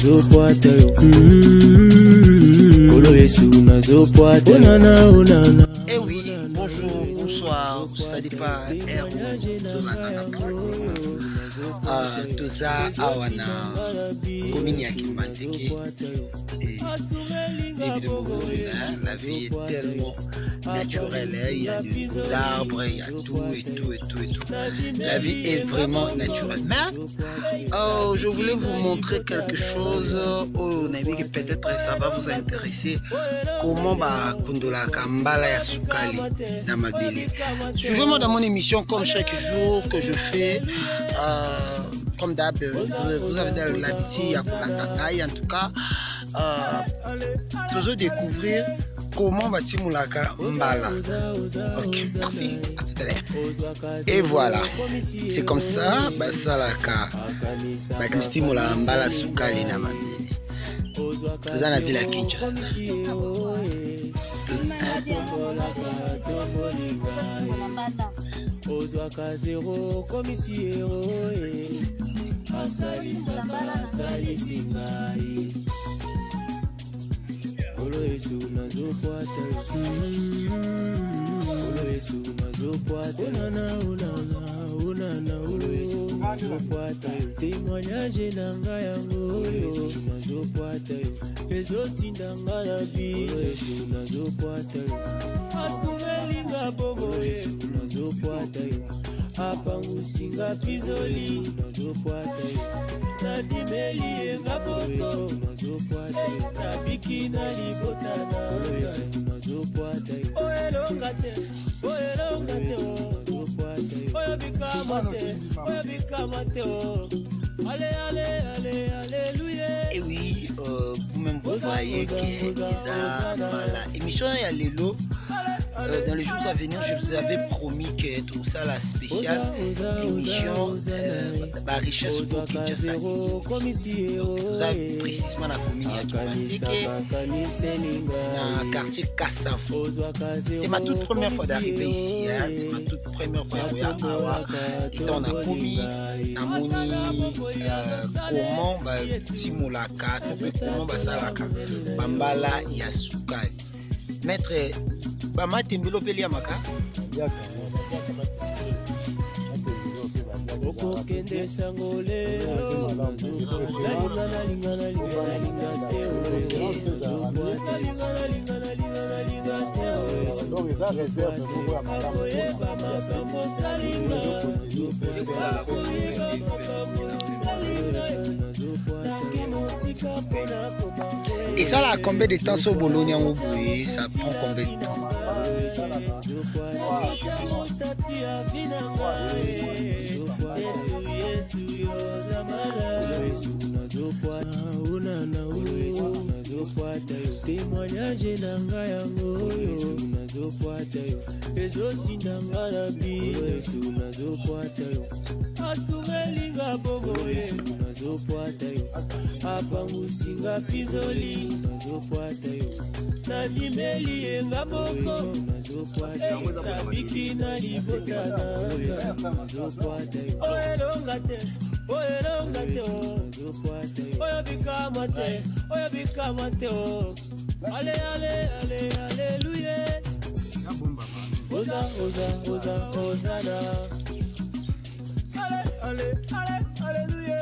Eh oui, bonjour, bonsoir, ça dépend. Toza awana commune ya Kimbanzeke. Évidemment, la vie est tellement naturelle, il y a des arbres, il y a tout et tout et tout et tout. La vie est vraiment naturelle. Mais je voulais vous montrer quelque chose que peut-être ça va vous intéresser. Comment kondola kambala ya sukali na mabele. Suivez-moi dans mon émission comme chaque jour que je fais. Comme d'hab, vous avez l'habitude à Kulandangai. En tout cas, faisons découvrir comment va Timulaka Mbala. Ok, merci, à tout à l'heure. Et voilà, c'est comme ça, Basalaka, Bakistimula Mbala Sukali Namabili. Tout dans la ville à Kinshasa. Ozwaka zero komisiero asalisa singai olo yesu nazokwata olo yesu nazokwata unana olo yesu nazokwata témoignage nanga yango olo yesu nazokwata ezotinda ngala bi olo yesu nazokwata asumelinga bobo yesu nazokwata apangusinga pizoli nazokwata nadimeli enga boto nazokwata nabiki na libotana nazokwata oyelonga te oyo bikama te alléluia. Et oui, vous-même vous voyez que la émission est à l'élo. Dans les jours à venir, je vous avais promis que tout ça, la spéciale émission, la richesse pour Kinshasa. Donc, tout ça, précisément, la commune à Kimbanzeke, dans le quartier Kassafo. C'est ma toute première fois d'arriver ici. C'est ma toute première fois étant on a commis, comment Timulaka, comment Basalaka, Bambala Yasukali. Maître Bama Tembelo Peliamaka. Et ça là, combien de temps sur Bologna au Boué? Ça prend combien de temps? témoignage nanga yango nazokwata yo ezotinda ngala bi nazokwata yo asumelinga bobo nazokwata yo apangusinga pizoli nazokwata yo nadimeli enga boko nazokwata yo nabiki na libotana nazokwata yo oyelonga te oyo bikama te alléluia. Osana alléluia.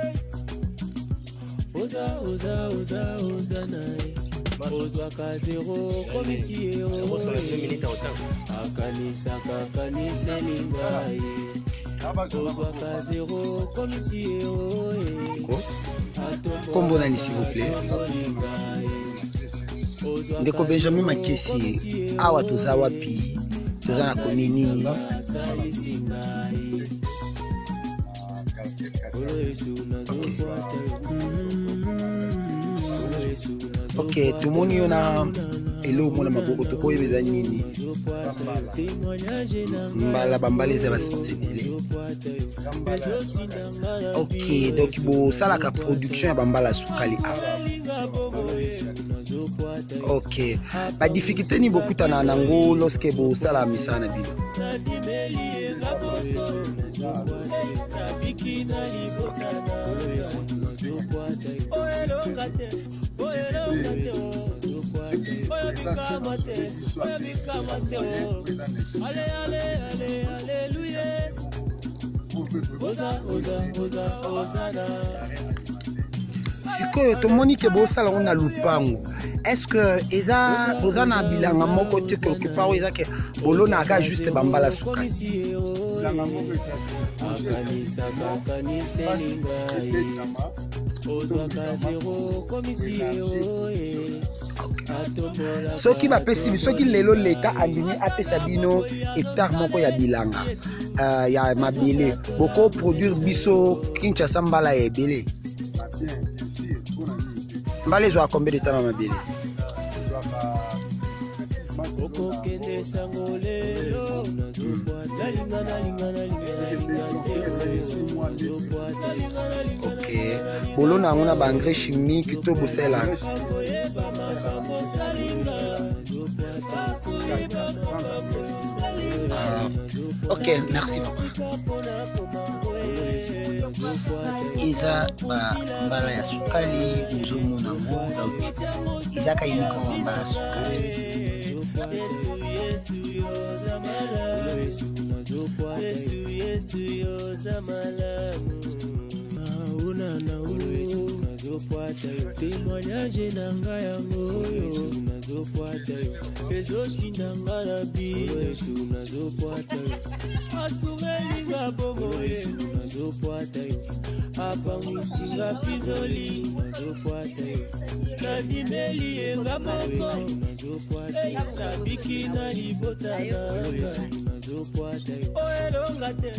Osana ozwaka zero komisiero akanisaka kaniselingai ozwaka zero komisiero Combo nani s'il vous plaît. Ndeko Benjamin Makesi awa toza wapi toza na komi nini? Ok, tout le monde y en a. Hello, mon amaboko toko yebeza nini? Mbala bambale za basorti bele. Ok, donc bo salaka production ya bambala sukali awa. Ok, ba difficulté ni bokuta na nango lorsque bo sala misana bino. Sikoyo tomoni ke bosala on a lupango. Est-ce que eza bozana bilanga moko te quelque part eza ke bolona aka juste bambala suka. Soki bapesi soki lelo leta andimi apesa bino hectare moko ya bilanga ya mabele boko produire biso Kinshasa mbala ya ebele. Mbala zo a combien de temps na mabele? Ok. Bolo na ngona ba engrais chimique to bosela. Ok, merci papa. Iza ba mbala ya sukali bozo mona mo donc iza ka yini ko mbala sukali. Témoignage nanga yango nazokwata yo ezoti nanga na biso nazokwata yo asumelinga bomo nazokwata yo apangisinga pizoli nazokwata yo nandimeli yenga moko nazokwata yo nabiki na libota nazokwata yo oyelonga te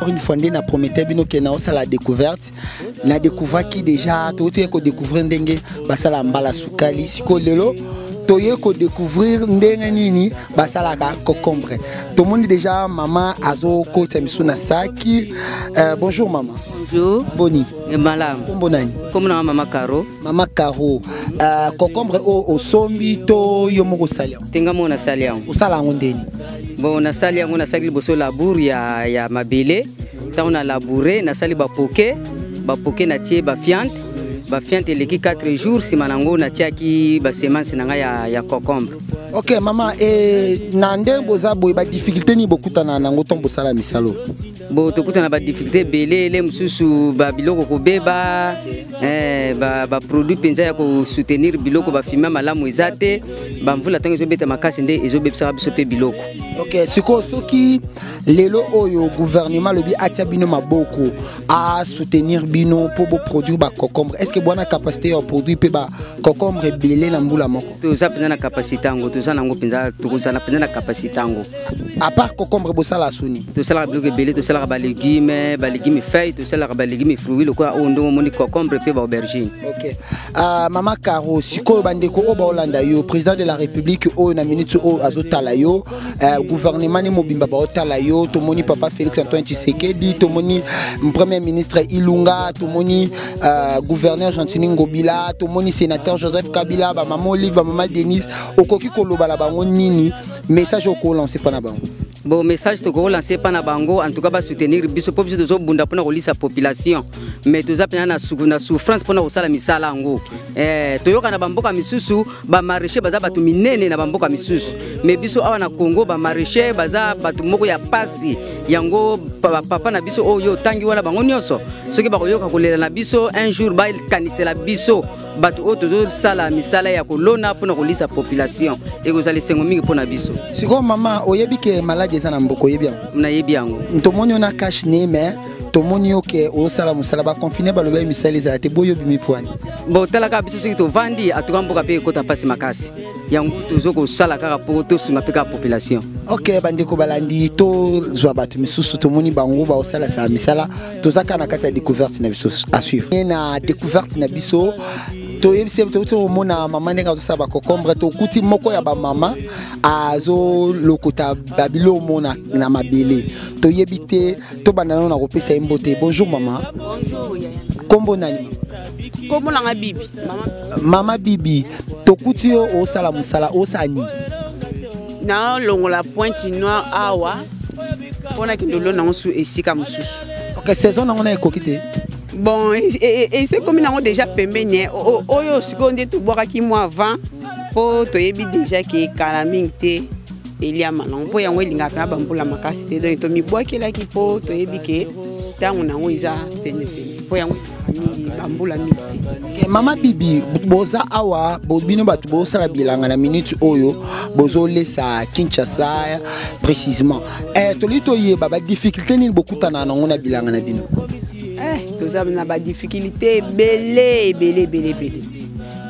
Une fois na promettait bino que na osala découverte na découvert qui déjà to tie ko découvrir ndenge basala mbala sukali siko lelo toye ko découvrir ndenge nini basala ka concombre. Tout le monde déjà maman azo ko tamisuna saki. Bonjour maman. Bonjour. Boni. Malam. Bonani. Comme na maman Caro. Maman Caro. Concombre o sombi to yomo ko salia. Tenga mo na salia. O sala ngondeni. Bon na salia ngona sakili boso labour ya mabele. Ta on a labouré na sali ba poke na tie ba fiante. Ba fiante leki 4 jours si manango na tiaki ba semence nanga ya concombre. Ok maman na nde boza boy ba difficulté ni bokutana nango tombo sala misalo. Bo tokutana ba difficulté belele mususu ba biloko ko beba ba produit penza ya ko soutenir biloko ba fima malamu ezate ba mvula tango ezobeta makasi nde ezobebisa biso pe biloko. Ok siko soki lelo oyo gouvernement lobi atia bino maboko a soutenir bino pour bo produire ba concombre. Est-ce que bwana capacité ya produire pe ba concombre belé na mbula moko? Toza penza na capacité ngo toza nango penza toza na penza na capacité ngo. À part concombre bosala suni. Tosala biloko belé tosala ba légumes feuilles tosala ba légumes fruits loko ondo moni concombre pe ba aubergine. Ok. Maman Caro siko bandeko o ba Hollanda yo président de la République o na minute o azotala yo gouvernement ni mobimba ba otala yo to moni papa Félix Antoine Tshisekedi to moni premier ministre Ilunga to moni gouverneur Jean-Tini Ngobila to moni sénateur Joseph Kabila ba maman Olive ba maman Denise okoki koloba la bango nini message ko lancer pa na bango. Bon message to ko lancer pa na bango en tout cas ba soutenir biso po biso to bunda pona ko lisa population mais to za pena na souffrance pona ko sala misala ngo to yoka na bamboka misusu ba maraîcher baza batu minene na bamboka misusu mais biso awa na Congo ba maraîcher baza batu moko ya pasi yango papa na biso oyo tangi wana bango nyonso soki ba ko yoka ko lela na biso un jour ba kanisela biso batu o to sala misala ya kolona pona ko lisa population e ko zali sengo mingi pona biso. Siko mama oyebi ke malade za na mboko yebi yango. Na yebi yango. Ntomoni ona cash ne mais tomoni oke o sala musala ba confiner ba loba misali za te boyo bimi pwani. Bo talaka biso soki to vandi atuka mboka pe kota pasi makasi. Yango tozo ko sala kaka po to sima pe ka population. Ok bandeko balandi to zwa batu misusu tomoni bango ba o sala sala misala tozaka na kati ya découverte na biso à suivre. Na découverte na biso to yebise to mona mama ndeka zo saba concombre to kuti moko ya ba mama azo lokota babilo mona na mabele to yebite to bandana na kopesa mbote. Bonjour maman. Bonjour yaya. Kombo nani? Kombo nanga Bibi. Mama Bibi, tokuti yo osala musala osani. Na longo la pointe noire awa. Pona kindolo na osu esika mususu. OK, saison na ngona ekokite. Bon, et c'est comme nango déjà pembeni. Oyo sikondi to boka ki mois avant po to yebi déjà ke kalaming te elia manon po yango elinga ka bambula makasi te donc to mi boakela ki po to yebi ke tango nango iza pene po yango bambula mi te. Mama Bibi, boza awa bobino batu bosala bilanga na minute oyo bozo lesa Kinshasa précisément. Tolito yeba ba difficulté ni bokutana nango na bilanga na bino. Toza na ba difficulté belé.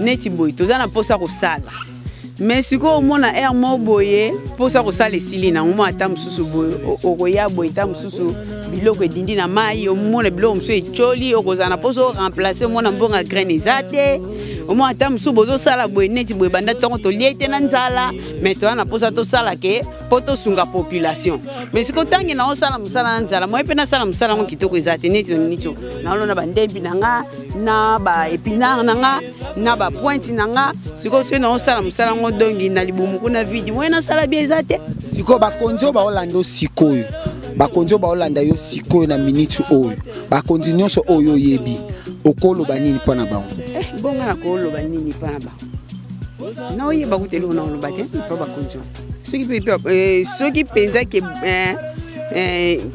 Neti boy toza na posa ko sala. Mais siko mona air mo boye posa ko sala esili na mo ata mususu boye okoya boye ta mususu biloko edindi na mai o mona biloko mususu echoli okoza na poso remplacer mona mbonga graine ezate o mo ata mususu bozo sala boye neti boye banda tongo to liete na nzala mais to na posa to sala ke poto sunga population. Mais siko tangi na osala musala na nzala mo epena sala musala mo kitoko ezate neti na minito na olona bandembi nanga na ba épinard nanga na ba pointe nanga siko se na osala musala ngo dongi na libumu kuna vidi mo na sala biezate siko ba konjo ba olando sikoyo ba konjo ba olanda yo sikoyo na minute oyo ba continue so oyo yebi okolo banini pona bango bonga na kolo banini pana ba na oye ba kutelo na ono bate pa ba konjo soki penza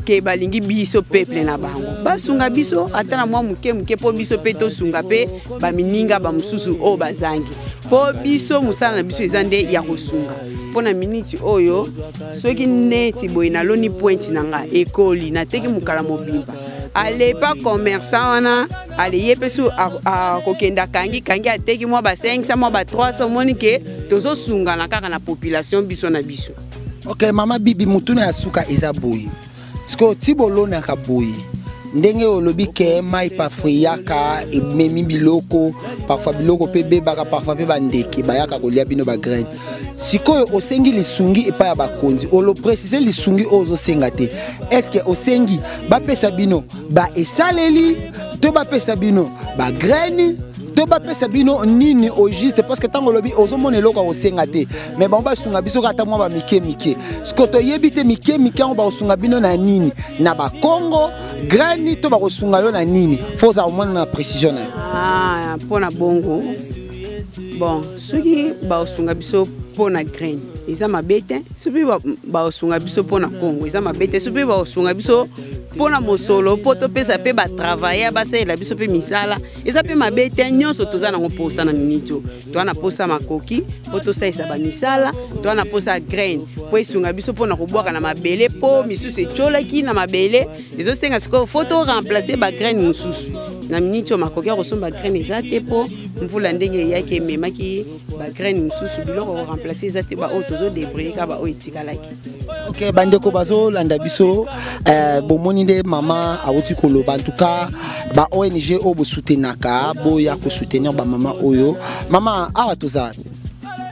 ke balingi biso peuple na bango basunga biso ata na mwa muke po biso pe to sunga pe ba mininga ba mususu o bazangi po biso musala na biso ezande ya kosunga pona minute oyo soki neti boy na loni point nanga ekoli na teki mukala mobimba ale pa commerçant wana ale yepesu a kokenda kangi ateki mwa ba 500 mwa ba 300 monike tozo sunga na kaka na population biso na biso. OK, Mama Bibi mutuna ya suka eza boyi. Sko tibolo na ka boyi. Ndenge olobi ke mai pa friaka e memi biloko, parfois biloko pe bebaka parfois pe bandeke bayaka kolia bino ba graine. Sikoyo osengi lisungi epa ya bakonzi. Olo préciser lisungi ozo senga te. Est-ce que osengi ba pesa bino ba esaleli to ba pesa bino ba graine to ba pesa bino nini au juste parce que tango lobi ozo monelo ka osenga te mais ba ba sunga biso kata mwa ba mike skoto yebite mike on ba osunga bino na nini na ba Congo grani to ba osunga yo na nini faut ça au moins na précision na pona bongo bon soki ba osunga biso pona graine eza mabete soki ba osunga biso pona Congo eza mabete soki ba osunga biso pona mosolo poto pesa pe ba travailler ba sala biso pe misala eza pe mabete nyonso toza na ngoposa na minito to na posa makoki poto sa esa ba misala to na posa graine po esunga biso pona kobwaka na mabele po misusu echolaki na mabele ezo senga siko photo remplacer ba graine mususu na minito makoki ya kosomba graine ezate po mvula ndenge yake memaki ba graine mususu biloko remplacer ezate ba o tozo débrouiller ka ba o etikalaki. OK, bandeko bazo landa biso bomoni nde mama awuti koloba en tout cas ba ONG o bo soutenaka boya ko soutenir ba mama oyo mama awa toza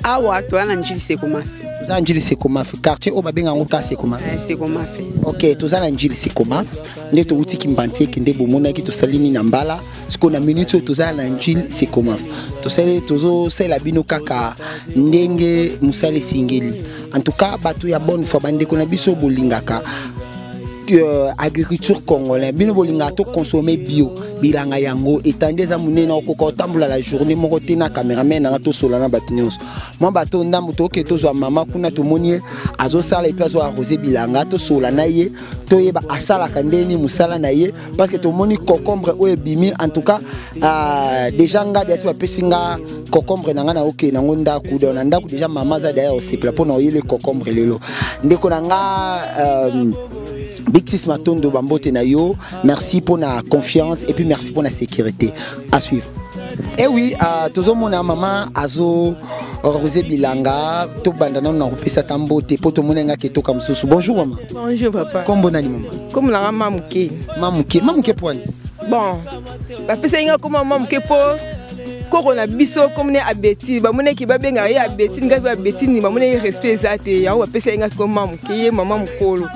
awa to ana njili sekoma za njili sekoma quartier o babenga ngota sekoma sekoma OK toza na njili sekoma nde to wuti kimbantie kinde bomona ki to salini na mbala siko na minute toza na njili sekoma to sele tozo sela bino kaka ndenge musale singeli en tout cas bato ya bonne foi bandeko na biso bolingaka agriculture congolaise bino bolinga to consommer bio bilanga yango etandeza munena okoko tambula la journée moko te na cameraman na to solana batnyos mo bato ndambu to ke tozwa mama kuna to monie azo sala et puis arroser bilanga to solana ye to yeba asala kandeni musala na ye parce que to moni concombre o ebimi en tout cas déjà nga de ba pesinga concombre nanga na OK na ngonda ku de na ndaku déjà mama za d'ailleurs c'est pour na oyele concombre lelo ndeko nanga Bictis Matondo Bambote Nayo, merci pour la confiance et puis merci pour la sécurité. À suivre. Et oui, toujours mon maman Azo Rosé Bilanga, tout bandana na repisa tambote poto monenga keto comme soso. Bonjour maman. Bonjour papa. Comme bon maman. Comme la mamuke. Mamuke point. Bon. La pesa inga comme mamuke po koko na biso comme ne abeti ba mona ki ba benga ya abeti nga ba abeti ni ba mona respect zate ya wa pesa nga ko mama ke mama mukolo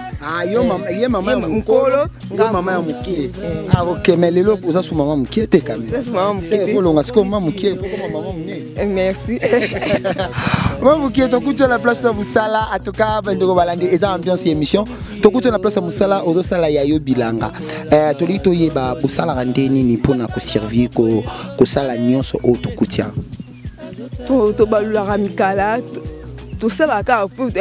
yo mama mukolo nga mama ya mukie OK mais lelo poza su mama mukie te quand même ça mama mukie ko longa siko mama mukie poko mama munie merci mama mukie to kutu la place de Musala en tout cas bandeko balandi eza ambiance émission to kutu la place de Musala ozo sala ya yo bilanga to li to yeba busala randeni ni pona ko servir ko sala nyonso o to kutia to balula mikala to sala ka pour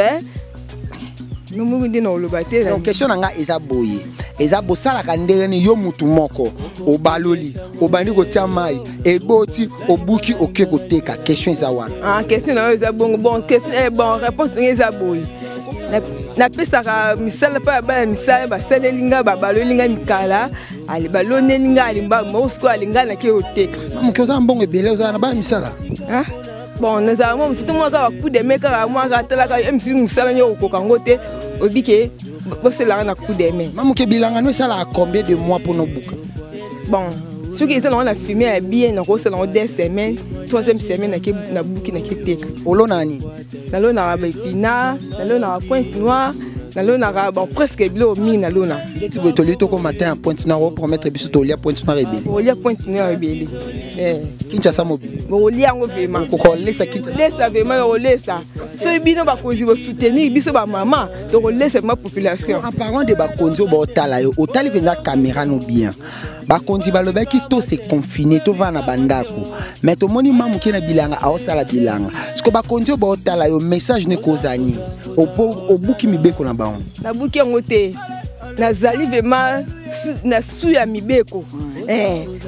no mu ndi no lobate donc question nga eza boye eza bosala ka ndenge yo mutu moko o baloli o bandi ko tia mai eboti obuki oke ko teka question eza wana question na eza bon question bon réponse eza boye na pesa ka misala pa ba misala ba selelinga ba balolinga mikala ali balonelinga ali ba mosko alinga na ke oteka mamuke oza mbongo ebele oza na ba misala bon nous avons tout moi ka coup de meka moi ka tala ka MC musala nyo ko kangote obike c'est là na coup de main mamuke bilanga no sala combien de mois pour nos bouka bon ce qui est là on a filmé bien na ko c'est là 2 semaines 3e semaine na bouki na kiteka olonani na lona ba pina na lona Pointe Noire na lona bon presque bilo mi na lona ndeti botoli to ko matin à Pointe Noire pour mettre biso to lia Pointe Noire ebele o lia Pointe Noire ebele Kinshasa mobile o lia ngo vraiment ko lesa Kinshasa lesa vraiment o lesa so bino ba konzi bo soutenir biso ba maman to ko lesa ma population en parlant de ba konzi bo tala yo o tali na caméra no bien ba konzi ba lobaki to se confiner to va na bandako mais to moni mamu ki na bilanga a osala bilanga parce que ba konzi bo tala yo message ne kozani o buki mibeko na baon na buki ngote na zali vraiment na su ya mibeko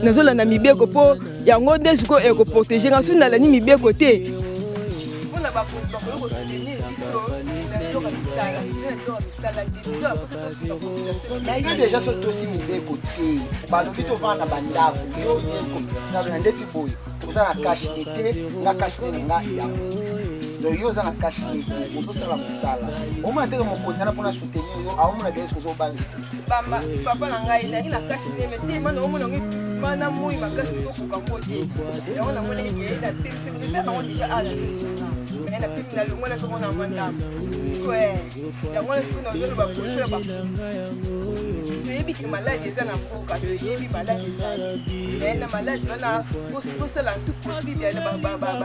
na zola na mibeko po yango nde suko e ko protéger nga su na la ni mibeko te ona ba ko soutenir biso na to misala mais il y a déjà ce dossier mibeko te ba lobi to vana bandako yo yeko na ndeti boy oza na cash ete na cash nga ya yo za na cash ete ozo sala musala o ma te mo kontana pona soutenir yo a o mo na bien ce ko bangi bamba papa na ngai na cash ete mais te mana o mo ngi mana moi makasi to ko kangote ya ona mo ne ke na pimse ni be on dit ala na pimse na lungo na to na manda ouais ya ngona siku na yo ba kultura ba yebi ki malade za na foka yebi malade za na malade na ko sala tout possible ba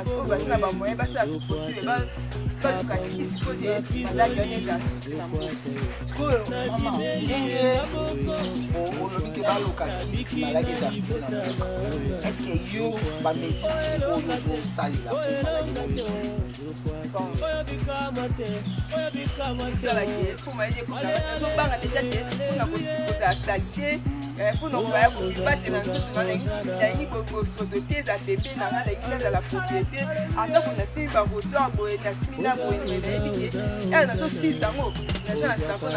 ko ba na ba moyen ba sa tout possible ba du ka ki ko de malade ya za ko mama ngenge o lobi ke ba loka ki malade za est-ce que yo ba mesi ko yo sali la la pour moi j'ai pour banga déjà pour na ko salité pour nous faire pour battre dans tout dans les ni beaucoup sodoté za bébé na la la propriété attends qu'on a si ba recevoir bo na simina bo ni et on a tout 6 ans na ça qu'on a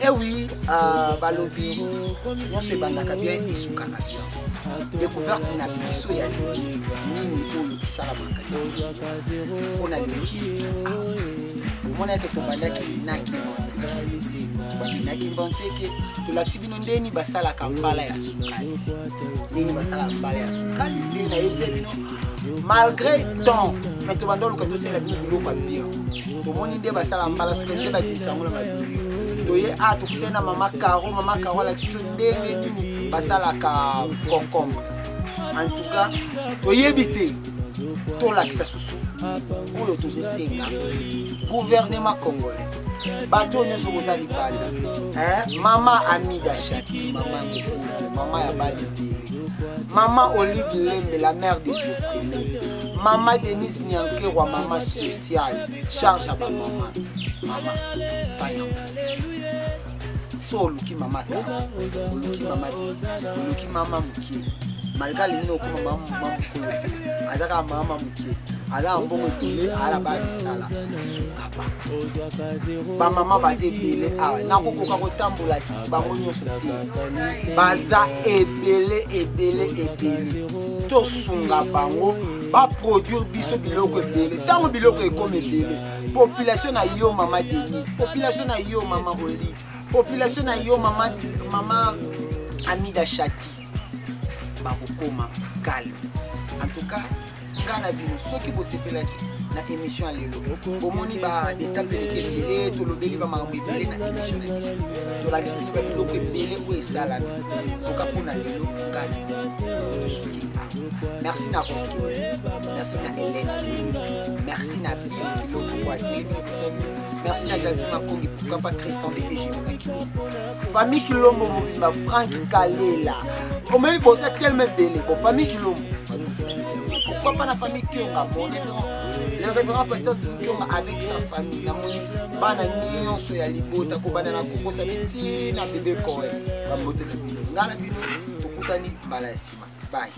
eh oui balobi on se bandaka bien isuka bien découverte na biso ya nini oyo esalamaka mpona logiste omona ete tobandaki naki mbanteke tolakisi bino ndeni basalaka mbala ya sukali ndeni basalaka mbala ya sukali ndeni nayebisa bino malgré temps mais tobanda oluka tosala bino biloko ya bien tomoni nde basala mbala sukali nde bakisa yango na mabili toye tokutana mama Caro alakisi biso ndenge nini basalaka concombre en tout cas toyebi te tolakisa susu oyo tozosenga gouvernement congolais bato nyonso koza libanda mama Amida Chati mama ya basi mama Olive Lembe la mère des opprimés mama Denise Nyankerwa mama sociale charge à mama Taya so oluki mama ta oluki mama mukie malgré les noms comme maman mukolo azaka mama mukie ala mbongo ebele ala babisala sukapa bamama baza ebele awa nakokoka kotambola bango nyonso te baza ebele tosunga bango baproduire biso biloko ebele ntango biloko ekomi ebele population na yo mama Denise population na yo mama Olive population na yo maman Amida Chati bakokoma calme. En tout cas kana bino soki bosepelaki na émission lelo bomoni ba d'étape de kebele to lobeli ba makambo ebele na émission na biso to la explique ba biloko ebele ko esala oka pona lelo kana. Merci na Koski, merci na Hélène, merci na Bill Kiloko kwa merci na Jacques Makongi, pourquoi pas Christian de Égypte. Famille Kilombo Mobimba, Franck Kalela. Au même bon c'est tellement belle pour famille Kilombo. Pourquoi pas la famille Kyonga, mon révérend, le révérend pasteur Kyonga avec sa famille. La moni bana nyonso ya libota ko bana na koko sa biti na bébé koe. Ba moto de bino. Ngala bino tokutani bala sima. Bye.